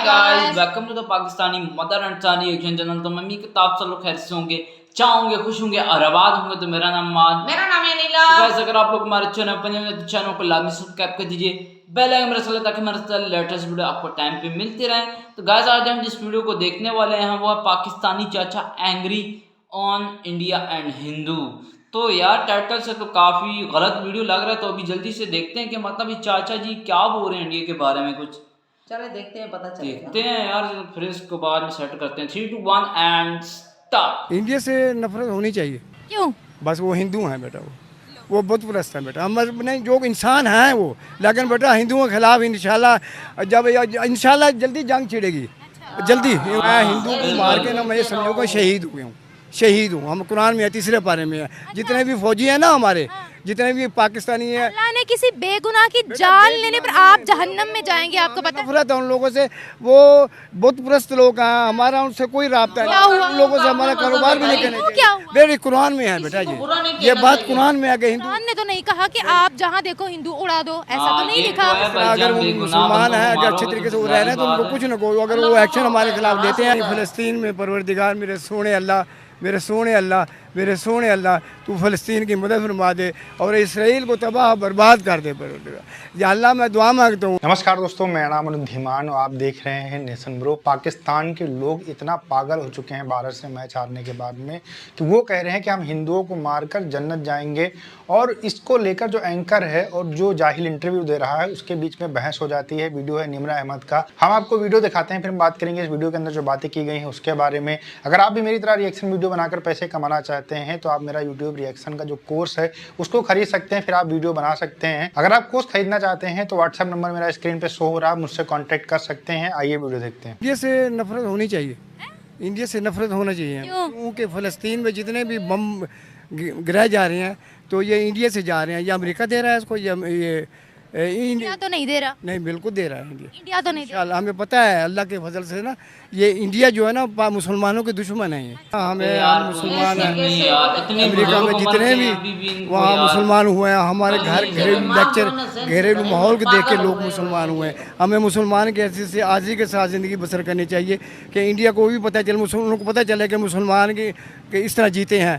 Guys, welcome to the Pakistani mother Ansari action channel. तो mummy के ताब सब लोग खैर से होंगे, चाहोगे, खुश होंगे और आबाद होंगे। तो मेरा नाम माद, मेरा नाम है नीला। तो गाइस अगर आप लोग हमारे चैनल को लाजमी सब्सक्राइब कर दीजिए, बेल आइकन प्रेस करें ताकि हमारे लेटेस्ट वीडियो आपको टाइम पे मिलते रहे। तो गाइस आज हम जिस वीडियो को देखने वाले हैं वो है पाकिस्तानी चाचा angry on India and Hindu. तो यार टाइटल से तो काफी गलत वीडियो लग रहा है, तो अभी जल्दी से देखते हैं कि मतलब ये चाचा जी क्या बोल रहे हैं इंडिया के बारे में। कुछ चले देखते हैं, पता चलेगा। देखते हैं यार, फिर इसको बाद में सेट करते हैं। 3, 2, 1 एंड स्टार्ट। इंडिया से नफरत होनी चाहिए। क्यों? बस वो हिंदू हैं बेटा, वो बुत परस्त हैं बेटा। हम नहीं, जो इंसान हैं वो, लेकिन बेटा हिंदुओं के खिलाफ इंशाल्लाह जब इंशाल्लाह जल्दी जंग छिड़ेगी। जल्दी मैं हिंदू को मार के ना मैं समझो कि शहीद हुए हूँ, शहीद हूँ। हम कुरान में है, तीसरे पारे में है। जितने भी फौजी हैं ना हमारे, जितने भी पाकिस्तानी हैं, अल्लाह ने किसी बेगुनाह की जान लेने पर आप जहन्नम में जाएंगे, आपको पता है? नफरत है उन लोगों से। वो बुत परस्त लोग हैं, हमारा उनसे कोई राब्ता नहीं। उन लोगों से हमारा कारोबार भी नहीं करना चाहिए। मेरे कुरान में है बेटा जी, ये बात कुरान में है कि हिंदू। कुरान ने तो नहीं कहा कि आप जहाँ देखो हिंदू उड़ा दो, ऐसा तो नहीं लिखा। अगर वो मुसलमान है, अगर अच्छे तरीके से वो रह रहे हैं तो उनको कुछ न कहो। अगर वो एक्शन हमारे खिलाफ लेते हैं, फ़लस्तीन में परवरदिगार मेरे सोने अल्लाह, मेरे सोने अल्लाह, मेरे सोने अल्लाह, तू फ़लस्तीन की मदद फरमा दे और इसराइल को तबाह बर्बाद कर दे। या अल्लाह मैं दुआ मांगता हूँ। नमस्कार दोस्तों, मेरा नाम अनुधीमान और आप देख रहे हैं नेशन ब्रो। पाकिस्तान के लोग इतना पागल हो चुके हैं भारत से मैच हारने के बाद में कि वो कह रहे हैं कि हम हिंदुओं को मारकर जन्नत जाएंगे। और इसको लेकर जो एंकर है और जो जाहिल इंटरव्यू दे रहा है उसके बीच में बहस हो जाती है। वीडियो है निम्रा अहमद का, हम आपको वीडियो दिखाते हैं, फिर हम बात करेंगे इस वीडियो के अंदर जो बातें की गई हैं उसके बारे में। अगर आप भी मेरी तरह रिएक्शन वीडियो बनाकर पैसे कमाना चाहते हैं तो आप मेरा यूट्यूब रिएक्शन का जो कोर्स है उसको खरीद सकते हैं, फिर आप वीडियो बना सकते हैं। अगर आप कोर्स खरीदना चाहते हैं तो व्हाट्सएप नंबर मेरा स्क्रीन पे शो हो रहा है, मुझसे कांटेक्ट कर सकते हैं। आइए वीडियो देखते हैं। इंडिया से नफरत होनी चाहिए, इंडिया से नफरत होना चाहिए। क्योंकि फ़लस्तीन में जितने भी बम गिराए जा रहे हैं तो ये इंडिया से जा रहे हैं। या अमेरिका दे रहा है इसको, या ये इंडिया तो नहीं दे रहा। नहीं, बिल्कुल दे रहा है इंडिया तो नहीं दे रहा। हमें पता है अल्लाह के फजल से ना, ये इंडिया जो है ना मुसलमानों के दुश्मन है। हमें हम मुसलमान हैं, अमेरिका में जितने भी वहाँ मुसलमान हुए हैं, हमारे घर घरेलू लेक्चर, घरेलू माहौल को देख के लोग मुसलमान हुए हैं। हमें मुसलमान के ऐसे से आज़ी के साथ ज़िंदगी बसर करनी चाहिए कि इंडिया को भी पता चले, मुसलमानों को पता चले कि मुसलमान के इस तरह जीते हैं।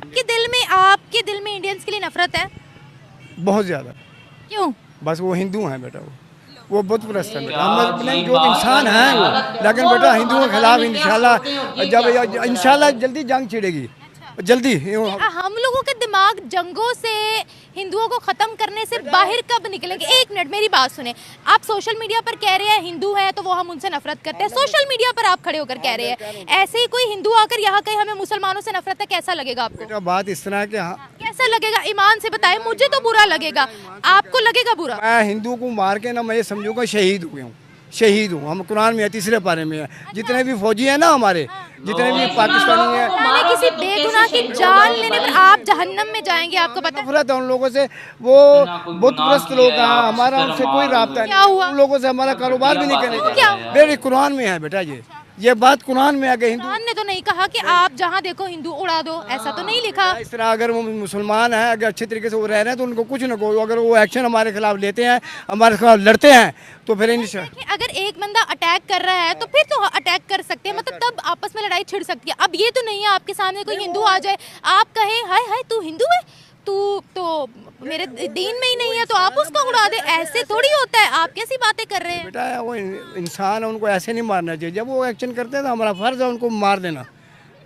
आपके दिल में इंडियंस के लिए नफरत है? बहुत ज़्यादा। क्यों? बस वो हिंदू हैं बेटा, वो बुत परस्त हैं बेटा। हम नहीं, जो इंसान हैं वो, लेकिन बेटा हिंदुओं के खिलाफ इंशाल्लाह जब इंशाल्लाह जल्दी जंग छिड़ेगी। जल्दी हम लोगों के दिमाग जंगों से, हिंदुओं को खत्म करने से बाहर कब निकलेंगे? एक मिनट मेरी बात सुने। आप सोशल मीडिया पर कह रहे हैं हिंदू है तो वो हम उनसे नफरत करते हैं। सोशल मीडिया पर आप खड़े होकर कह रहे हैं, ऐसे ही कोई हिंदू आकर यहाँ कहीं हमें मुसलमानों से नफरत है, कैसा लगेगा आपको? बेटा बात इस तरह है कि कैसा लगेगा? ईमान से बताएं। मुझे तो बुरा लगेगा, आपको लगेगा बुरा? मैं हिंदू को मार के ना मैं समझूंगा शहीद हुए हूँ, शहीद हूँ। हम कुरान में है, तीसरे पारे में है। जितने भी फौजी हैं ना हमारे, जितने भी पाकिस्तानी हैं, अल्लाह ने किसी बेगुनाह की जान लेने पर आप जहन्नम में जाएंगे, आपको पता है? नफरत है उन लोगों से। वो बुत परस्त लोग हैं, हमारा उनसे कोई राब्ता नहीं। उन लोगों से हमारा कारोबार भी नहीं करना चाहिए। मेरे कुरान में है बेटा जी, ये बात कुरान में है कि हिंदू। कुरान ने तो नहीं कहा कि आप जहाँ देखो हिंदू उड़ा दो, ऐसा तो नहीं लिखा। इस तरह अगर वो मुसलमान है, अगर अच्छे तरीके से वो रह रहे हैं तो उनको कुछ न कहो। अगर वो एक्शन हमारे खिलाफ लेते हैं, हमारे खिलाफ लड़ते हैं तो फिर अगर एक बंदा अटैक कर रहा है तो फिर तो अटैक कर सकते हैं, मतलब तब आपस में लड़ाई छिड़ सकती है। अब ये तो नहीं है आपके सामने कोई हिंदू आ जाए, आप कहें हाय हाय तू हिंदू है, तू तो मेरे दीन में ही नहीं है तो आप उसको उड़ा दे। ऐसे थोड़ी होता है, आप कैसी बातें कर रहे हैं? बेटा वो इंसान है, उनको ऐसे नहीं मारना चाहिए। जब वो एक्शन करते हैं तो हमारा फर्ज है उनको मार देना।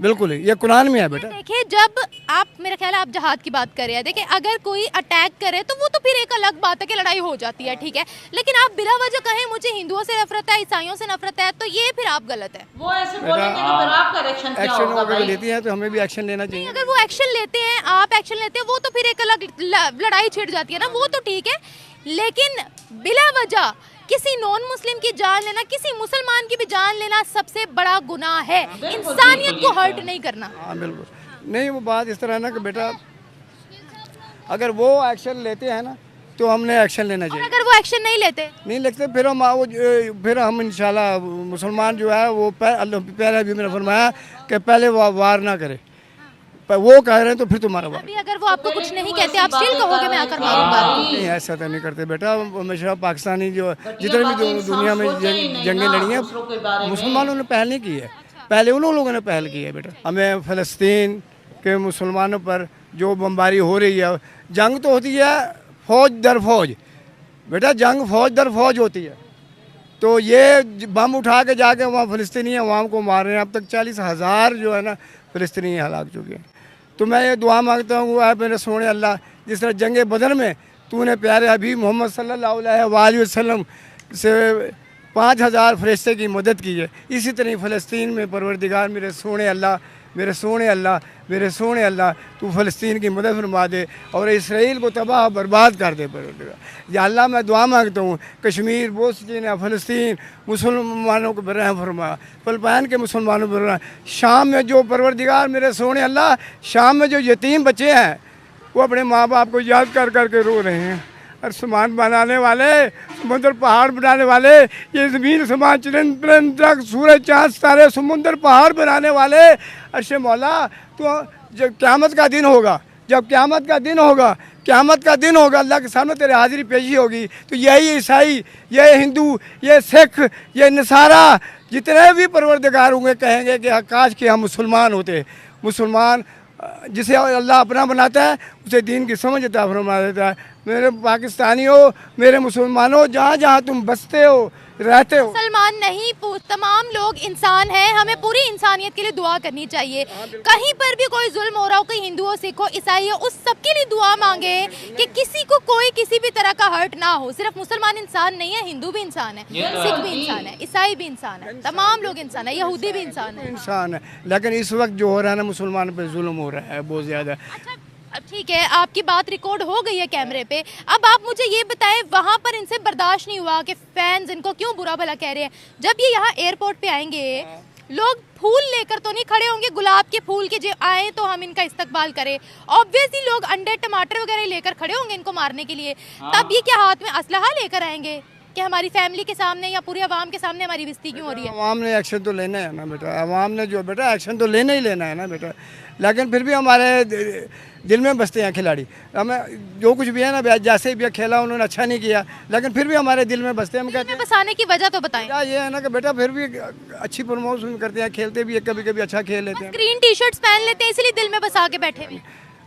बिल्कुल ये कुरान में है बेटा। देखिए जब आप, मेरा ख्याल है आप जहाद की बात कर रहे हैं। देखिए अगर कोई अटैक करे तो वो तो फिर एक अलग बात है कि लड़ाई हो जाती है, ठीक है। लेकिन आप बिला वजह कहें मुझे हिंदुओं से नफरत है, ईसाइयों से नफरत है, तो ये फिर आप गलत है। वो ऐसे बोलेंगे तो फिर आपका रिएक्शन क्या एक्शन होगा अगर भाई? लेती है तो हमें भी एक्शन लेना चाहिए। अगर वो एक्शन लेते हैं, आप एक्शन लेते हैं, वो तो फिर एक अलग लड़ाई छिड़ जाती है ना, वो तो ठीक है। लेकिन बिला वजह किसी नॉन मुस्लिम की जान लेना, किसी मुसलमान की भी जान लेना सबसे बड़ा गुनाह है। इंसानियत को हर्ट नहीं करना। हाँ बिल्कुल नहीं, वो बात इस तरह है ना कि बेटा अगर वो एक्शन लेते हैं ना तो हमने एक्शन लेना चाहिए। अगर वो एक्शन नहीं लेते फिर हम इंशाल्लाह मुसलमान जो है वो पहले भी मैंने फरमाया कि पहले वो वार ना करे, पर वो कह रहे हैं तो फिर तुम्हारा बात अभी अगर वो आपको कुछ नहीं कहते आप स्टिल कहोगे मैं आकर मारूंगा। नहीं, ऐसा तो नहीं करते बेटा। हमेशा पाकिस्तानी जो जितने भी दुनिया में जंगें लड़ी हैं मुसलमानों ने पहल नहीं की है, पहले उन लोगों ने पहल की है बेटा। हमें फ़लस्तीन के मुसलमानों पर जो बमबारी हो रही है, जंग तो होती है फौज दर फौज बेटा, जंग फौज दर फौज होती है। तो ये बम उठा के जाके वहाँ फ़लस्तीनी अवाम को मार रहे हैं। अब तक 40,000 जो है ना फ़लस्तीनी हलाक चुके हैं। तो मैं ये दुआ मांगता हूँ है मेरे सोने अल्लाह, जिस तरह जंग बदर में तूने प्यारे हबीब मोहम्मद सल्लल्लाहु अलैहि वसल्लम से 5,000 फरिश्ते की मदद की है, इसी तरह फ़लस्तीन में परवरदिगार मेरे सोने अल्लाह, मेरे सोने अल्लाह, मेरे सोने अल्लाह, तू फ़लस्तीन की मदद फरमा दे और इसराइल को तबाह बर्बाद कर दे परवरदिगार। या अल्लाह मैं दुआ मांगता हूँ कश्मीर, बोस्तीन, फ़लस्तीन मुसलमानों को रहम फरमा, फ़िलिपाइन के मुसलमानों पर रहम। शाम में जो परवरदिगार मेरे सोने अल्लाह, शाम में जो यतीम बच्चे हैं वो अपने माँ बाप को याद कर कर के रो रहे हैं। और समान बनाने वाले, समुद्र पहाड़ बनाने वाले, ये ज़मीन समान चरन परन तक सूरज चाँद तारे समुद्र पहाड़ बनाने वाले अर्श मौला, तो जब क़यामत का दिन होगा, जब क़यामत का दिन होगा, क़यामत का दिन होगा, अल्लाह के सामने तेरे हाजिरी पेशी होगी, तो यही ईसाई, ये हिंदू, ये सिख, ये नसारा, जितने भी परवरदिगार होंगे कहेंगे कि काश कि हम मुसलमान होते। मुसलमान जिसे अल्लाह अपना बनाता है उसे दीन की समझ अता फरमा देता है। मेरे पाकिस्तानियों, मेरे मुसलमानों, जहाँ जहाँ तुम बसते हो, रहते हो, मुसलमान नहीं तमाम लोग इंसान हैं। हमें पूरी इंसानियत के लिए दुआ करनी चाहिए। कहीं पर भी कोई जुल्म हो रहा हो, कोई हिंदू हो, सिख हो, ईसाई हो, उस सबके लिए दुआ मांगे कि किसी को कोई किसी भी तरह का हर्ट ना हो। सिर्फ मुसलमान इंसान नहीं है, हिंदू भी इंसान है, सिख भी इंसान है, ईसाई भी इंसान है, तमाम लोग इंसान है, यहूदी भी इंसान है। इंसान है। लेकिन इस वक्त जो हो रहा है ना मुसलमान पे जुल्म हो रहा है बहुत ज़्यादा। अच्छा अब ठीक है, आपकी बात रिकॉर्ड हो गई है कैमरे पे। अब आप मुझे ये बताएं, वहाँ पर इनसे बर्दाश्त नहीं हुआ कि फैंस इनको क्यों बुरा भला कह रहे हैं? जब ये यहाँ एयरपोर्ट पे आएंगे, लोग फूल लेकर तो नहीं खड़े होंगे, गुलाब के फूल के जो आए तो हम इनका इस्तकबाल करें। ऑब्वियसली लोग अंडे टमाटर वगैरह लेकर खड़े होंगे इनको मारने के लिए। तब ये क्या हाथ में असलहा लेकर आएंगे कि हमारी फैमिली के सामने या पूरी आवाम के सामने हमारी बेइज्जती क्यों हो रही है? आवाम ने एक्शन तो लेना है ना बेटा, आवाम ने जो बेटा एक्शन तो लेना ही लेना है ना बेटा। लेकिन फिर भी हमारे दिल में बसते हैं खिलाड़ी। हमें जो कुछ भी है ना, जैसे भी खेला उन्होंने अच्छा नहीं किया, लेकिन फिर भी हमारे दिल में बसते हैं। हम कहते हैं बसाने की वजह तो बताएं। ये है ना कि बेटा फिर भी अच्छी प्रमोशन करते हैं, खेलते भी कभी कभी अच्छा खेल लेते हैं, ग्रीन टी शर्ट्स पहन लेते हैं, इसलिए दिल में बसा के बैठे हुए।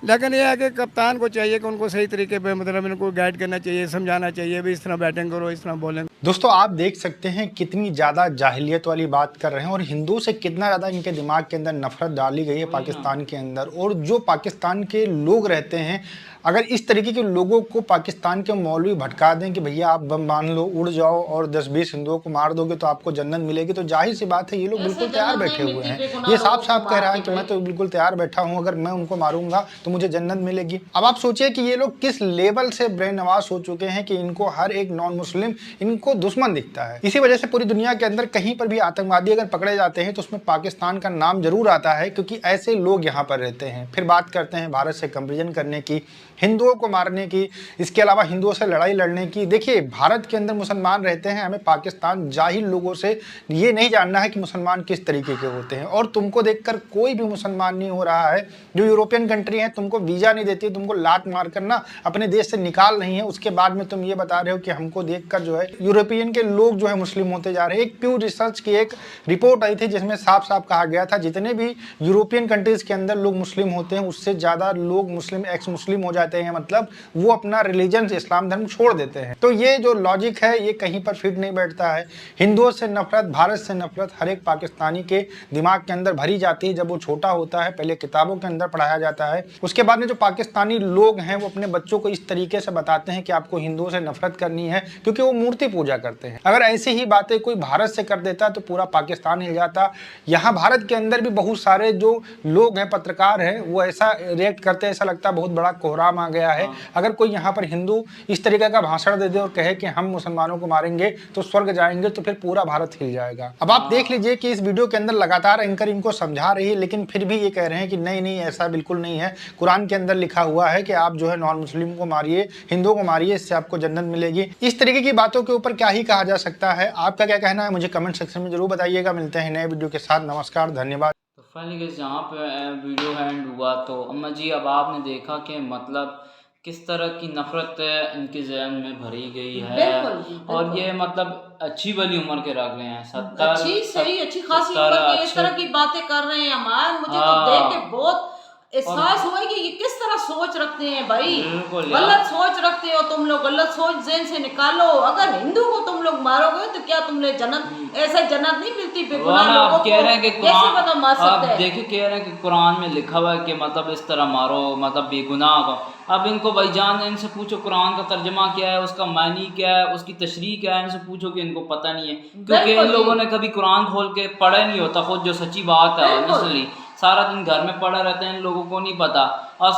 लेकिन ये है कि कप्तान को चाहिए कि उनको सही तरीके पे मतलब इनको गाइड करना चाहिए, समझाना चाहिए भी इस तरह बैटिंग करो, इस तरह बॉलिंग। दोस्तों आप देख सकते हैं कितनी ज़्यादा जाहिलियत वाली बात कर रहे हैं और हिंदुओं से कितना ज़्यादा इनके दिमाग के अंदर नफरत डाली गई है पाकिस्तान के अंदर। और जो पाकिस्तान के लोग रहते हैं, अगर इस तरीके के लोगों को पाकिस्तान के मौलवी भटका दें कि भैया आप बम बांध लो, उड़ जाओ और 10-20 हिंदुओं को मार दोगे तो आपको जन्नत मिलेगी, तो जाहिर सी बात है ये लोग बिल्कुल तैयार बैठे हुए हैं। ये साफ साफ कह रहा है कि मैं तो बिल्कुल तैयार बैठा हूँ, अगर मैं उनको मारूंगा तो मुझे जन्नत मिलेगी। अब आप सोचिए कि ये लोग किस लेवल से ब्रेन नवाज हो चुके हैं कि इनको हर एक नॉन मुस्लिम इनको दुश्मन दिखता है। इसी वजह से पूरी दुनिया के अंदर कहीं पर भी आतंकवादी अगर पकड़े जाते हैं तो उसमें पाकिस्तान का नाम जरूर आता है, क्योंकि ऐसे लोग यहाँ पर रहते हैं। फिर बात करते हैं भारत से कंपेरिजन करने की, हिंदुओं को मारने की, इसके अलावा हिंदुओं से लड़ाई लड़ने की। देखिए भारत के अंदर मुसलमान रहते हैं, हमें पाकिस्तान जाहिल लोगों से ये नहीं जानना है कि मुसलमान किस तरीके के होते हैं। और तुमको देखकर कोई भी मुसलमान नहीं हो रहा है। जो यूरोपियन कंट्री है तुमको वीज़ा नहीं देती, तुमको लात मार कर ना अपने देश से निकाल रही है, उसके बाद में तुम ये बता रहे हो कि हमको देखकर जो है यूरोपियन के लोग जो है मुस्लिम होते जा रहे हैं। एक प्यू रिसर्च की एक रिपोर्ट आई थी जिसमें साफ साफ कहा गया था जितने भी यूरोपियन कंट्रीज के अंदर लोग मुस्लिम होते हैं उससे ज़्यादा लोग मुस्लिम एक्स मुस्लिम हो जाते हैं, मतलब वो अपना रिलीजन इस्लाम धर्म छोड़ देते हैं। तो ये जो लॉजिक है ये कहीं पर फिट नहीं बैठता है। हिंदुओं से नफरत, भारत से नफरत हर एक पाकिस्तानी के दिमाग के अंदर भरी जाती है जब वो छोटा होता है। पहले किताबों के अंदर पढ़ाया जाता है, उसके बाद में जो पाकिस्तानी लोग हैं वो अपने बच्चों को इस तरीके से बताते हैं कि आपको हिंदुओं से नफरत करनी है क्योंकि वो मूर्ति पूजा करते हैं। अगर ऐसी ही बातें कोई भारत से कर देता तो पूरा पाकिस्तान हिल जाता। यहाँ भारत के अंदर भी बहुत सारे जो लोग हैं, पत्रकार हैं, वो ऐसा रिएक्ट करते हैं, ऐसा लगता है बहुत बड़ा कोहराम आ गया है। अगर कोई यहाँ पर हिंदू इस तरीके का भाषण दे दे और कहे कि हम मुसलमानों को मारेंगे तो स्वर्ग जाएंगे, तो फिर पूरा भारत हिल जाएगा। अब आप देख लीजिए कि इस वीडियो के अंदर लगातार एंकर इनको समझा रही है, लेकिन फिर भी ये कह रहे हैं कि नहीं नहीं ऐसा बिल्कुल नहीं है। कुरान के अंदर लिखा हुआ है कि आप जो है नॉन मुस्लिम को मारिए, हिंदुओं को मारिए, इससे आपको जन्नत मिलेगी। इस तरीके की बातों के ऊपर क्या ही कहा जा सकता है। आपका क्या कहना है मुझे कमेंट सेक्शन में जरूर बताइएगा। मिलते हैं नए वीडियो के साथ। नमस्कार, धन्यवाद। फाइनली गाइस यहाँ पे वीडियो हैंड हुआ तो अम्मा जी अब आपने देखा कि मतलब किस तरह की नफरत इनके जहन में भरी गई है। बिल्कुल जी, और बिल्कुल। ये मतलब अच्छी वाली उम्र के रख रहे हैं 70 अच्छी सही अच्छी खासी 70 उम्र के इस अच्छे- तरह की बातें कर रहे हैं हमारे, मुझे तो हाँ। देख के बहुत एहसास हुआ है कि ये किस तरह सोच रखते हैं भाई। बिल्कुल यार। गलत सोच रखते हो तुम लोग, गलत सोच जेन से निकालो। अगर हिंदू को तुम लोग मारोगे तो क्या तुमने जन्नत, ऐसा जन्नत नहीं मिलती बेगुनाह वरना लोगों आप कह रहे हैं कि को कैसे पता मार आप सकते हैं। देखिए कह रहे हैं कि कुरान में लिखा हुआ है कि मतलब इस तरह मारो मतलब बेगुनाह को। अब इनको भाईजान इनसे पूछो कुरान का तर्जमा क्या है, उसका मानी क्या है, उसकी तशरीह क्या है, इनसे पूछो कि इनको पता नहीं है, क्योंकि इन बिल्कुल लोगों जी। ने कभी कुरान खोल के पढ़ा नहीं होता खुद, जो सच्ची बात है। बिल्कुल। ऑनेस्टली सारा दिन घर में पड़ा रहते हैं, इन लोगों को नहीं पता। और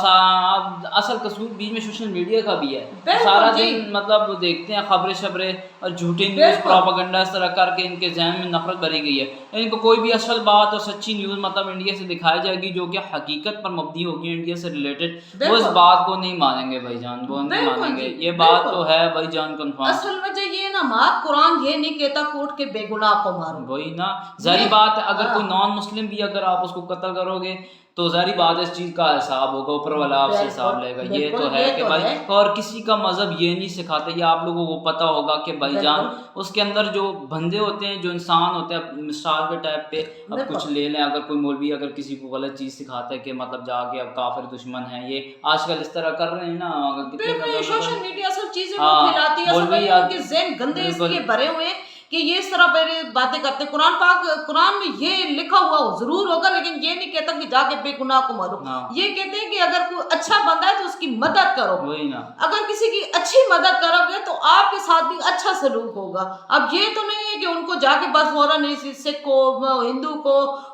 असल कसूर बीच में सोशल मीडिया का भी है। बिल्कुल सारा जी। दिन मतलब देखते हैं खबरें शबरें और झूठी न्यूज़ बिल्कुल। प्रोपेगेंडा इस तरह करके इनके जहन में नफरत भरी गई है। इनको कोई भी असल बात और सच्ची न्यूज़ मतलब इंडिया से दिखाई जाएगी जो कि हकीकत पर मबनी होगी, इंडिया से रिलेटेड, वो इस बिल्कुल। बात को नहीं मानेंगे भाईजान, वो नहीं बिल्कुल मानेंगे। जी, ये बात बिल्कुल। तो है भाईजान कंफर्म। असल वजह ये ना मार, कुरान ये नहीं कहता कोर्ट के बेगुनाह को मारो। वही ना, जारी बात है अगर हाँ। कोई नॉन मुस्लिम भी अगर आप उसको कत्ल करोगे तो जारी बात है इस चीज का हिसाब होगा, ऊपर वाला आपसे हिसाब लेगा। ये बिल्कुल, तो है ये कि तो भाई है। और किसी का मजहब ये नहीं सिखाता, ये आप लोगों को पता होगा कि भाईजान बिल्कुल। उसके अंदर जो बंदे होते हैं, जो इंसान होते हैं मिसाल के टाइप पे, अब बिल्कुल। कुछ ले लें, अगर कोई मौलवी अगर किसी को गलत चीज सिखाता है कि मतलब जाके अब काफिर दुश्मन है, ये आजकल इस तरह कर रहे हैं ना, अगर कितने बिल्कुल, सोशल मीडिया सब चीजें वो हाँ, फैलाती है, मौलवी सब याद- उनके ज़हन गंदे बिल्कुल। इसलिए भरे हुए हैं कि ये इस तरह पहले बातें करते हैं। कुरान में ये लिखा हुआ हो जरूर होगा, लेकिन ये नहीं कहता कि जाके बेगुनाह को मारो। हाँ। ये कहते हैं कि अगर कोई अच्छा बंदा है तो उसकी मदद करो। वही ना, अगर किसी की अच्छी मदद करोगे तो आपके साथ भी अच्छा सलूक होगा। अब ये तो नहीं है कि उनको जाके बस फौरन सिख को, हिंदू को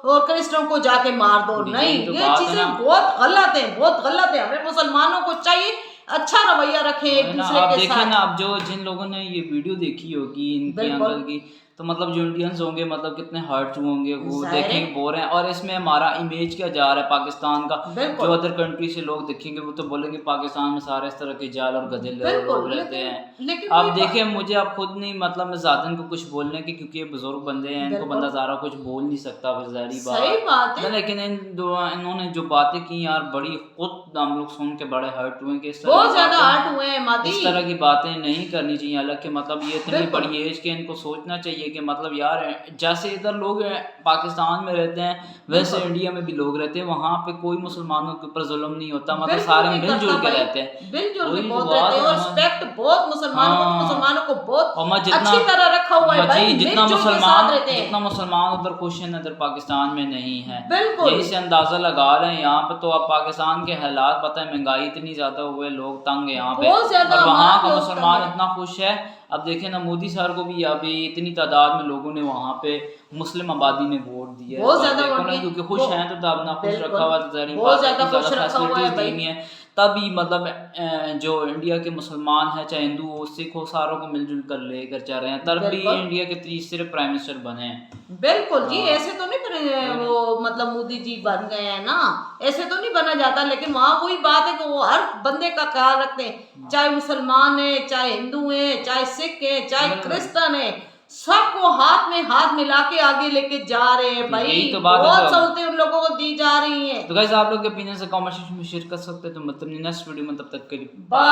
और क्रिश्चियन को जाके मार दो। यही नहीं, तो ये बात है चीजें ना। बहुत गलत है, बहुत गलत है। हमें मुसलमानों को चाहिए अच्छा रवैया रखें एक है ना। दूसरे आप के देखिए साथ। ना, अब जो जिन लोगों ने ये वीडियो देखी होगी इनकी बिल्कुल। अंकल की, तो मतलब जो इंडियंस होंगे मतलब कितने हर्ट होंगे, वो जाहिर है। देखेंगे बोल रहे हैं। और इसमें हमारा इमेज क्या जा रहा है पाकिस्तान का, बिल्कुल। जो अदर कंट्री से लोग देखेंगे वो तो बोलेंगे पाकिस्तान में सारे इस तरह के जाल और गधे बिल्कुल, लोग रहते लेकिन- हैं। लेकिन आप वही देखिए, मुझे आप खुद नहीं मतलब मैं ज़्यादा इनको कुछ बोलने की, क्योंकि ये बुजुर्ग बंदे हैं, इनको बिल्कुल। बंदा ज़्यादा कुछ बोल नहीं सकता, बस ज़ाहिरी सही बात है। लेकिन इन्होंने जो बातें की यार, बड़ी खुद हम लोग सुन के बड़े हर्ट हुए कि इस तरह बहुत की ज्यादा बातें- हर्ट हुए हैं मादी। इस तरह की बातें नहीं करनी चाहिए। हालांकि मतलब ये इतनी बिल्कुल। बड़ी एज के इनको सोचना चाहिए कि मतलब यार जैसे इधर लोग पाकिस्तान में रहते हैं वैसे इंडिया में भी लोग रहते हैं, वहाँ पे कोई मुसलमानों के ऊपर जुल्म नहीं होता, मतलब बिल्कुल सारे नहीं मिलजुल करता के भाई। रहते हैं, मिलजुल वही के तो बहुत बात रहते हैं और है। रिस्पेक्ट बहुत मुसलमानों को, हाँ। मुसलमानों को बहुत और मैं जितना अच्छी तरह रखा हुआ है भाई। जितना मिलजुल के साथ मुसलमान रहते हैं। जितना मुसलमान उधर खुश हैं उधर पाकिस्तान में नहीं है। बिल्कुल। यही से अंदाजा लगा रहे हैं यहाँ पे। तो अब पाकिस्तान के हालात पता है, महंगाई इतनी ज्यादा हुए, लोग तंग है यहाँ पे, बहुत ज्यादा और वहाँ हमारे का लोग मुसलमान तंग है। इतना खुश है। अब देखे ना, मोदी सर को भी अभी इतनी तादाद में लोगों ने वहाँ पे मुस्लिम आबादी ने वोट दिया है, बहुत तो ज्यादा देखो वोट ना, दिए। क्योंकि खुश वो- हैं तो अपना खुश बिल्कुल। रखा हुआ, तो ज़ाहिर बहुत बात है ज्यादा कि खुश ज़्यादा रखा हुआ है फैसिलिटीज भाई। दी हुई हैं, तभी मतलब जो इंडिया के मुसलमान हैं, चाहे हिंदू हो सिख हो, सारों को मिलजुल कर लेकर चल रहे हैं, तब भी बिल्कुल। इंडिया के तीसरे प्राइम मिनिस्टर बने हैं। बिल्कुल जी, हाँ। ऐसे तो नहीं वो मतलब मोदी जी बन गए हैं ना, ऐसे तो नहीं बना जाता। लेकिन वहाँ वही बात है कि वो हर बंदे का ख्याल रखते हैं, चाहे मुसलमान है, चाहे हिंदू है, चाहे सिख है, चाहे क्रिश्चियन है, सबको हाथ में हाथ मिला के आगे लेके जा रहे हैं भाई। यही तो बात है। बहुत तो सहूलतें उन लोगों को दी जा रही हैं। गाइस आप लोग के ओपिनियन से कमेंट सेक्शन में शेयर कर सकते हैं। तो मतलब नेक्स्ट वीडियो में तब तक के लिए बाय।